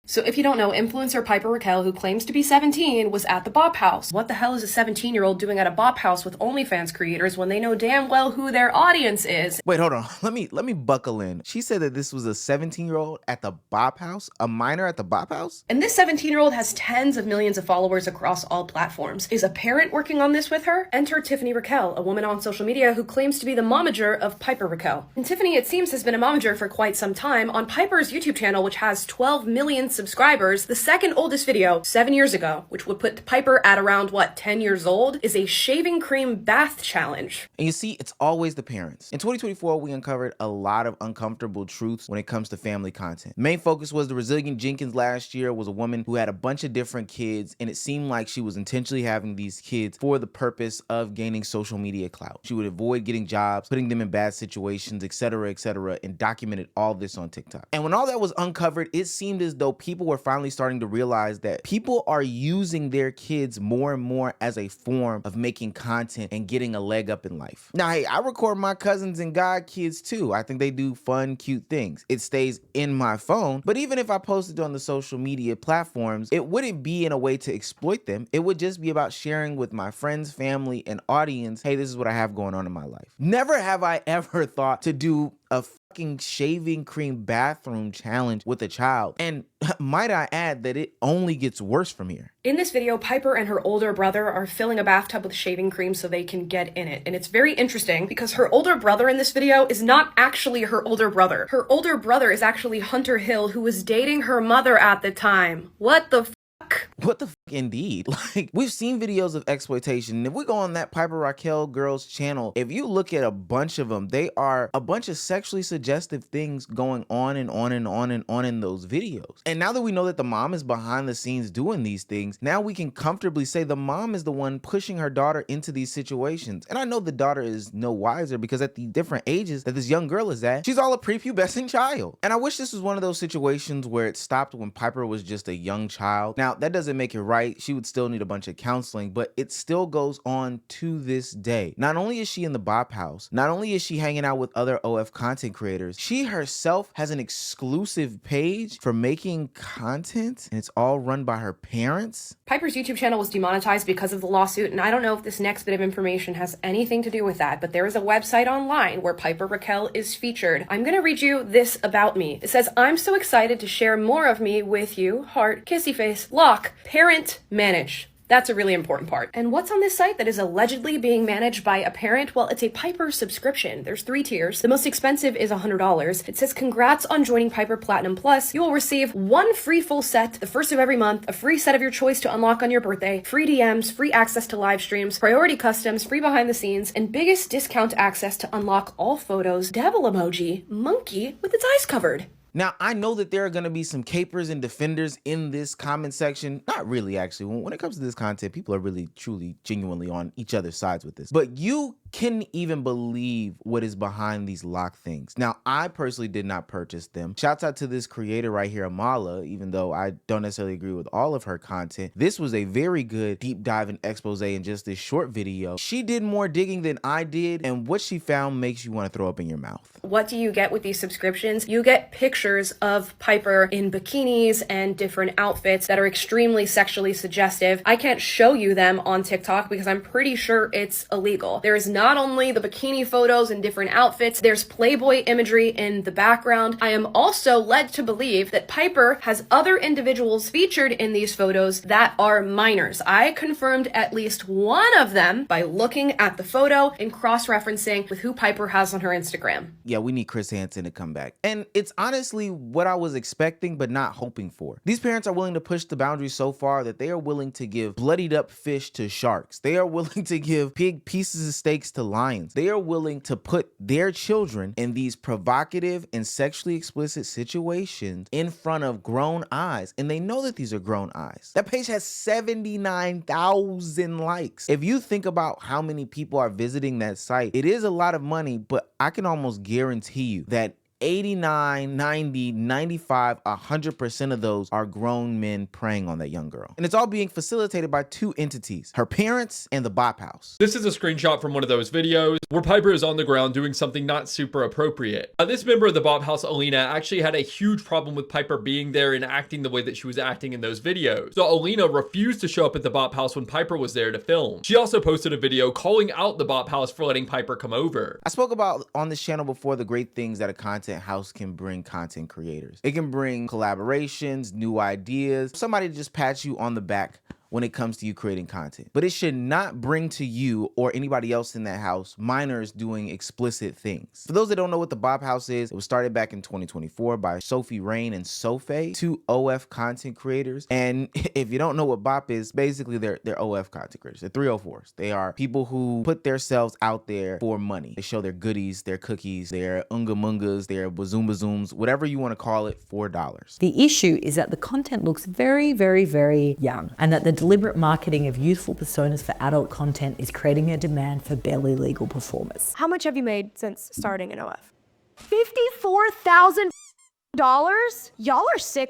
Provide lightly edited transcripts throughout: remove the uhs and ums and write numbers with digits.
So if you don't know, influencer Piper Raquel, who claims to be 17, was at the Bop House. What the hell is a 17-year-old doing at a Bop House with OnlyFans creators when they know damn well who their audience is? Wait, hold on. Let me buckle in. She said that this was a 17-year-old at the Bop House, a minor at the Bop House? And this 17-year-old has tens of millions of followers across all platforms. Is a parent working on this with her? Enter Tiffany Raquel, a woman on social media who claims to be the momager of Piper Raquel. And Tiffany, it seems, has been a momager for quite some time on Piper's YouTube channel, which has 12 million subscribers. The second oldest video, 7 years ago, which would put Piper at around, 10 years old, is a shaving cream bath challenge. And you see, it's always the parents. In 2024, we uncovered a lot of uncomfortable truths when it comes to family content. The main focus was the resilient Jenkins last year was a woman who had a bunch of different kids, and it seemed like she was intentionally having these kids for the purpose of gaining social media clout. She would avoid getting jobs, putting them in bad situations, etc., and documented all this on TikTok. And when all that was uncovered, it seemed as though people were finally starting to realize that people are using their kids more and more as a form of making content and getting a leg up in life. Now, hey, I record my cousins and god kids too. I think they do fun, cute things. It stays in my phone, but even if I posted on the social media platforms, it wouldn't be in a way to exploit them. It would just be about sharing with my friends, family, and audience, hey, this is what I have going on in my life. Never have I ever thought to do a fucking shaving cream bathroom challenge with a child. And might I add that it only gets worse from here. In this video, Piper and her older brother are filling a bathtub with shaving cream so they can get in it. And it's very interesting because her older brother in this video is not actually her older brother. Her older brother is actually Hunter Hill, who was dating her mother at the time. What the fuck? What the fuck indeed? Like, we've seen videos of exploitation. And if we go on that Piper Raquel girl's channel, if you look at a bunch of them, they are a bunch of sexually suggestive things going on and on and on and on in those videos. And now that we know that the mom is behind the scenes doing these things, now we can comfortably say the mom is the one pushing her daughter into these situations. And I know the daughter is no wiser because at the different ages that this young girl is at, she's all a prepubescent child. And I wish this was one of those situations where it stopped when Piper was just a young child. Now, that doesn't make it right. She would still need a bunch of counseling, but it still goes on to this day. Not only is she in the Bop House, not only is she hanging out with other OF content creators, she herself has an exclusive page for making content, and it's all run by her parents. Piper's YouTube channel was demonetized because of the lawsuit, and I don't know if this next bit of information has anything to do with that, but there is a website online where Piper Raquel is featured. I'm gonna read you this about me. It says, "I'm so excited to share more of me with you, heart, kissy face, lock, parent, manage." That's a really important part. And what's on this site that is allegedly being managed by a parent? Well, it's a Piper subscription. There's 3 tiers. The most expensive is $100. It says, "Congrats on joining Piper Platinum Plus. You will receive 1 free full set the first of every month, a free set of your choice to unlock on your birthday, free DMs, free access to live streams, priority customs, free behind the scenes, and biggest discount access to unlock all photos, devil emoji, monkey with its eyes covered." Now, I know that there are going to be some capers and defenders in this comment section. Not really, actually. When it comes to this content, people are really, truly, genuinely on each other's sides with this. But you can even believe what is behind these lock things. Now, I personally did not purchase them. Shouts out to this creator right here, Amala, even though I don't necessarily agree with all of her content. This was a very good deep dive and expose in just this short video. She did more digging than I did, and what she found makes you want to throw up in your mouth. What do you get with these subscriptions? You get pictures of Piper in bikinis and different outfits that are extremely sexually suggestive. I can't show you them on TikTok because I'm pretty sure it's illegal. There is not only the bikini photos and different outfits, there's Playboy imagery in the background. I am also led to believe that Piper has other individuals featured in these photos that are minors. I confirmed at least one of them by looking at the photo and cross-referencing with who Piper has on her Instagram. Yeah, we need Chris Hansen to come back. And it's honestly what I was expecting, but not hoping for. These parents are willing to push the boundaries so far that they are willing to give bloodied up fish to sharks. They are willing to give pig pieces of steaks to lions. They are willing to put their children in these provocative and sexually explicit situations in front of grown eyes. And they know that these are grown eyes. That page has 79,000 likes. If you think about how many people are visiting that site, it is a lot of money, but I can almost guarantee you that 89, 90, 95, 100% of those are grown men preying on that young girl. And it's all being facilitated by two entities, her parents and the bop house. This is a screenshot from one of those videos where Piper is on the ground doing something not super appropriate. This member of the bop house, Alina, actually had a huge problem with Piper being there and acting the way that she was acting in those videos. So Alina refused to show up at the bop house when Piper was there to film. She also posted a video calling out the bop house for letting Piper come over. I spoke about on this channel before the great things that a content house can bring content creators. It can bring collaborations, new ideas, somebody to just pat you on the back when it comes to you creating content. But it should not bring to you or anybody else in that house minors doing explicit things. For those that don't know what the Bop House is, it was started back in 2024 by Sophie Rain and Sophie, two OF content creators. And if you don't know what Bop is, basically they're OF content creators. They're 304s. They are people who put themselves out there for money. They show their goodies, their cookies, their unga mungas, their bazoom bazooms, whatever you want to call it, for $4. The issue is that the content looks very, very, very young, and that the deliberate marketing of youthful personas for adult content is creating a demand for barely legal performers. How much have you made since starting in OF? $54,000? Y'all are sick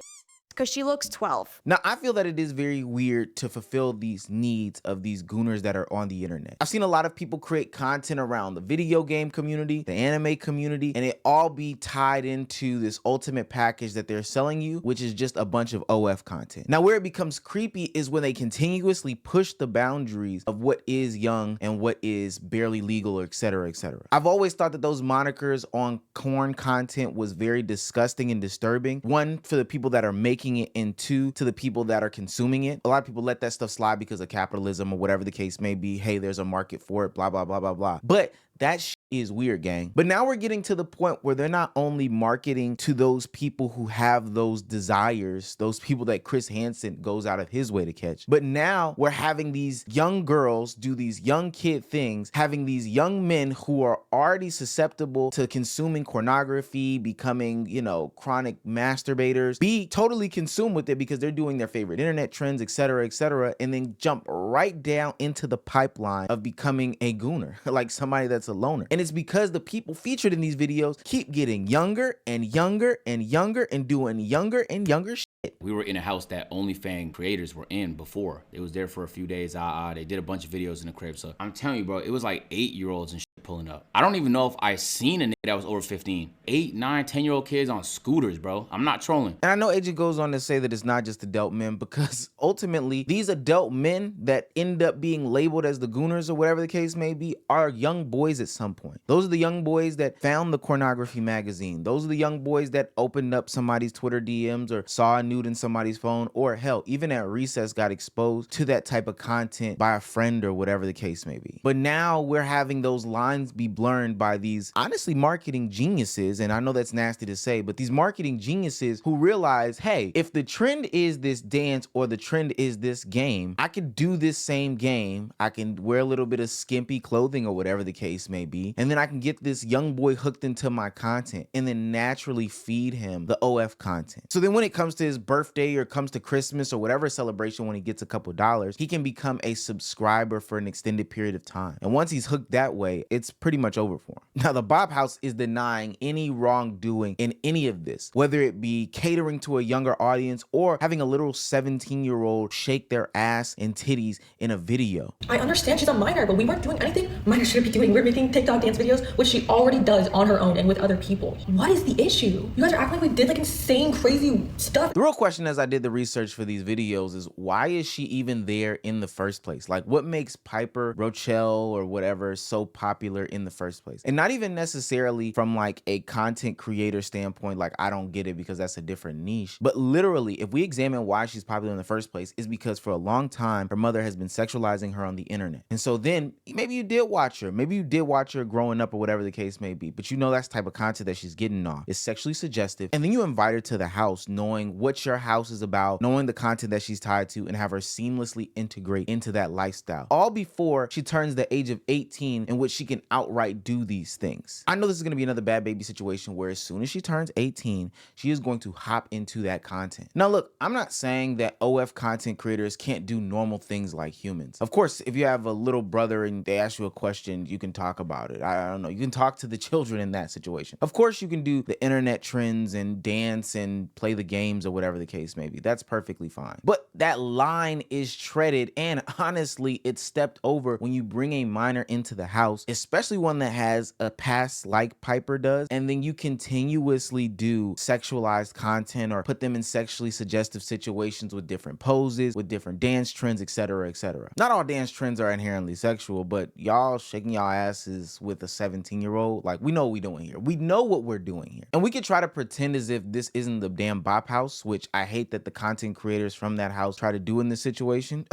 because she looks 12. Now, I feel that it is very weird to fulfill these needs of these gooners that are on the internet. I've seen a lot of people create content around the video game community, the anime community, and it all be tied into this ultimate package that they're selling you, which is just a bunch of OF content. Now, where it becomes creepy is when they continuously push the boundaries of what is young and what is barely legal, or et cetera, et cetera. I've always thought that those monikers on corn content was very disgusting and disturbing. One, for the people that are making it, and two, to the people that are consuming it. A lot of people let that stuff slide because of capitalism or whatever the case may be. Hey, there's a market for it, blah, blah, blah, blah, blah. But that shit is weird, gang. But now we're getting to the point where they're not only marketing to those people who have those desires, those people that Chris Hansen goes out of his way to catch, but now we're having these young girls do these young kid things, having these young men who are already susceptible to consuming pornography, becoming, you know, chronic masturbators, be totally consumed with it because they're doing their favorite internet trends, et cetera, and then jump right down into the pipeline of becoming a gooner, like somebody that's a loner. And it's because the people featured in these videos keep getting younger and younger and younger and doing younger and younger shit. We were in a house that OnlyFans creators were in before. It was there for a few days. They did a bunch of videos in the crib. So I'm telling you, bro, it was like 8-year-olds and shit pulling up. I don't even know if I seen a nigga that was over 15. 8, 9, 10-year-old kids on scooters, bro. I'm not trolling. And I know Agent goes on to say that it's not just adult men, because ultimately these adult men that end up being labeled as the gooners or whatever the case may be are young boys at some point. Those are the young boys that found the pornography magazine. Those are the young boys that opened up somebody's Twitter DMs or saw a nude in somebody's phone, or hell, even at recess got exposed to that type of content by a friend or whatever the case may be. But now we're having those lines be blurred by these honestly marketing geniuses, and I know that's nasty to say, but these marketing geniuses who realize, hey, if the trend is this dance or the trend is this game, I could do this same game. I can wear a little bit of skimpy clothing or whatever the case may be, and then I can get this young boy hooked into my content and then naturally feed him the OF content. So then when it comes to his birthday or comes to Christmas or whatever celebration, when he gets a couple dollars, he can become a subscriber for an extended period of time. And once he's hooked that way, it's pretty much over for him. Now, the Bop House is denying any wrongdoing in any of this, whether it be catering to a younger audience or having a little 17-year-old shake their ass and titties in a video. I understand she's a minor, but we weren't doing anything minors shouldn't be doing. We're making TikTok dance videos, which she already does on her own and with other people. What is the issue? You guys are acting like we did like insane, crazy stuff. The real question as I did the research for these videos is, why is she even there in the first place? Like, what makes Piper Rochelle or whatever so popular in the first place? And not even necessarily from like a content creator standpoint, like I don't get it because that's a different niche, but literally if we examine why she's popular in the first place, is because for a long time her mother has been sexualizing her on the internet. And so then maybe you did watch her growing up or whatever the case may be, but you know that's the type of content that she's getting off. It's sexually suggestive, and then you invite her to the house knowing what your house is about, knowing the content that she's tied to, and have her seamlessly integrate into that lifestyle, all before she turns the age of 18, in which she can can outright do these things. I know this is going to be another bad baby situation where as soon as she turns 18, she is going to hop into that content. Now look, I'm not saying that OF content creators can't do normal things like humans. Of course, if you have a little brother and they ask you a question, you can talk about it. I don't know, you can talk to the children in that situation. Of course, you can do the internet trends and dance and play the games or whatever the case may be. That's perfectly fine. But that line is treaded, and honestly, it's stepped over when you bring a minor into the house, especially one that has a past like Piper does, and then you continuously do sexualized content or put them in sexually suggestive situations with different poses, with different dance trends, etc., etc. Not all dance trends are inherently sexual, but y'all shaking y'all asses with a 17-year-old, like, we know what we're doing here. We know what we're doing here. And we could try to pretend as if this isn't the damn bop house, which I hate that the content creators from that house try to do in this situation.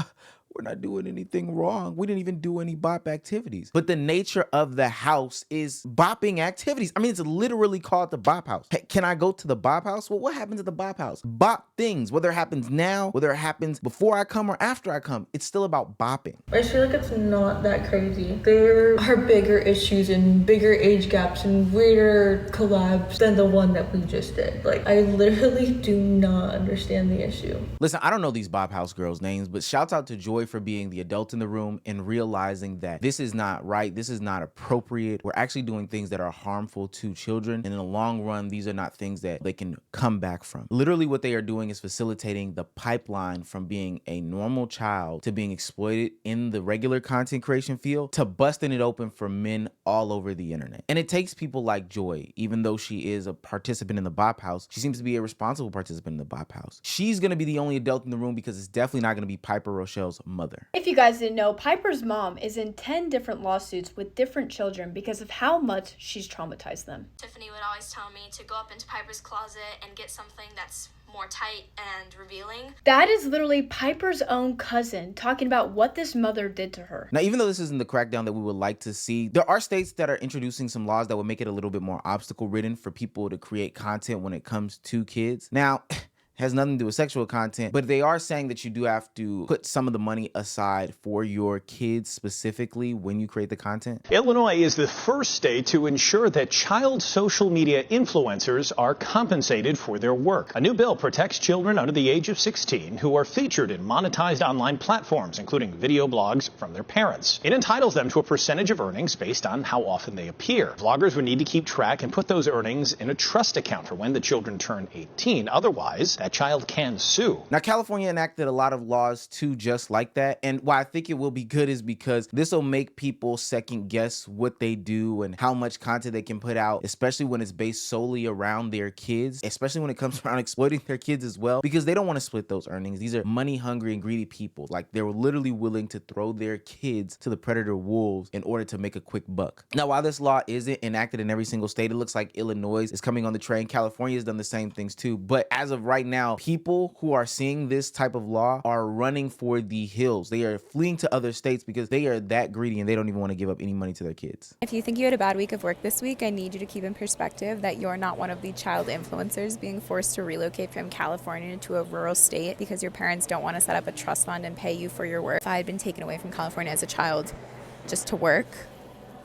We're not doing anything wrong. We didn't even do any bop activities. But the nature of the house is bopping activities. I mean, it's literally called the bop house. Hey, can I go to the bop house? Well, what happens at the bop house? Bop things, whether it happens now, whether it happens before I come or after I come, it's still about bopping. I feel like it's not that crazy. There are bigger issues and bigger age gaps and weirder collabs than the one that we just did. Like, I literally do not understand the issue. Listen, I don't know these bop house girls' names, but shouts out to Joy for being the adult in the room and realizing that this is not right, this is not appropriate. We're actually doing things that are harmful to children, and in the long run, these are not things that they can come back from. Literally what they are doing is facilitating the pipeline from being a normal child to being exploited in the regular content creation field to busting it open for men all over the internet. And it takes people like Joy, even though she is a participant in the bop house, she seems to be a responsible participant in the bop house. She's gonna be the only adult in the room because it's definitely not gonna be Piper Rochelle's mother. If you guys didn't know, Piper's mom is in 10 different lawsuits with different children because of how much she's traumatized them. Tiffany would always tell me to go up into Piper's closet and get something that's more tight and revealing. That is literally Piper's own cousin talking about what this mother did to her. Now, even though this isn't the crackdown that we would like to see, there are states that are introducing some laws that would make it a little bit more obstacle ridden for people to create content when it comes to kids. Now, has nothing to do with sexual content, but they are saying that you do have to put some of the money aside for your kids specifically when you create the content. Illinois is the first state to ensure that child social media influencers are compensated for their work. A new bill protects children under the age of 16 who are featured in monetized online platforms, including video blogs from their parents. It entitles them to a percentage of earnings based on how often they appear. Vloggers would need to keep track and put those earnings in a trust account for when the children turn 18. Otherwise, that child can sue. Now, California enacted a lot of laws too just like that, and why I think it will be good is because this will make people second guess what they do and how much content they can put out, especially when it's based solely around their kids, especially when it comes around exploiting their kids as well, because they don't want to split those earnings. These are money hungry and greedy people. Like, they're literally willing to throw their kids to the predator wolves in order to make a quick buck. Now, while this law isn't enacted in every single state, it looks like Illinois is coming on the train. California has done the same things too, but as of right now, people who are seeing this type of law are running for the hills. They are fleeing to other states because they are that greedy and they don't even want to give up any money to their kids. If you think you had a bad week of work this week, I need you to keep in perspective that you're not one of the child influencers being forced to relocate from California to a rural state because your parents don't want to set up a trust fund and pay you for your work. If I had been taken away from California as a child just to work,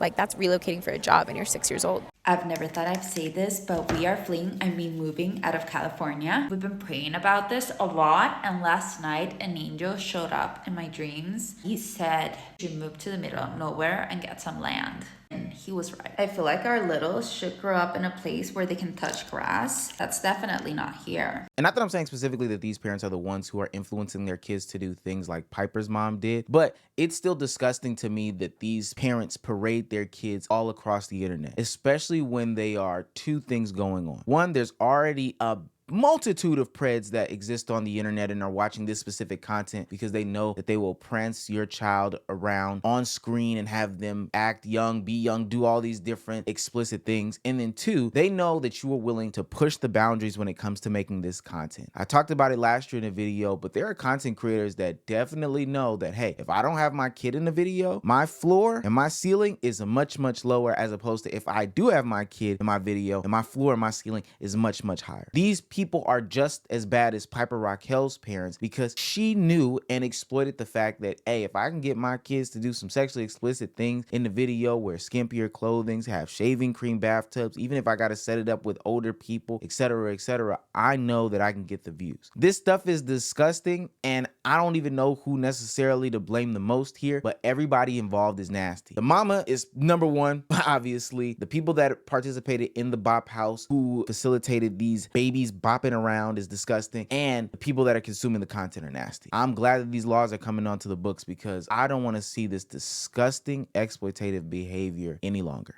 like, that's relocating for a job and you're 6 years old. I've never thought I'd say this, but we are fleeing, moving out of California. We've been praying about this a lot, and last night an angel showed up in my dreams. He said, you should move to the middle of nowhere and get some land. And he was right. I feel like our littles should grow up in a place where they can touch grass. That's definitely not here. And not that I'm saying specifically that these parents are the ones who are influencing their kids to do things like Piper's mom did, but it's still disgusting to me that these parents parade their kids all across the internet, especially when they are two things going on. One, there's already a multitude of preds that exist on the internet and are watching this specific content because they know that they will prance your child around on screen and have them act young, be young, do all these different explicit things. And then two, they know that you are willing to push the boundaries when it comes to making this content. I talked about it last year in a video, but there are content creators that definitely know that, hey, if I don't have my kid in the video, my floor and my ceiling is much, much lower, as opposed to if I do have my kid in my video and my floor and my ceiling is much, much higher. These people are just as bad as Piper Raquel's parents because she knew and exploited the fact that, hey, if I can get my kids to do some sexually explicit things in the video, wear skimpier clothing, have shaving cream bathtubs, even if I got to set it up with older people, etc., I know that I can get the views. This stuff is disgusting, and I don't even know who necessarily to blame the most here, but everybody involved is nasty. The mama is number one, obviously. The people that participated in the bop house who facilitated these babies bopping around is disgusting, and the people that are consuming the content are nasty. I'm glad that these laws are coming onto the books because I don't want to see this disgusting exploitative behavior any longer.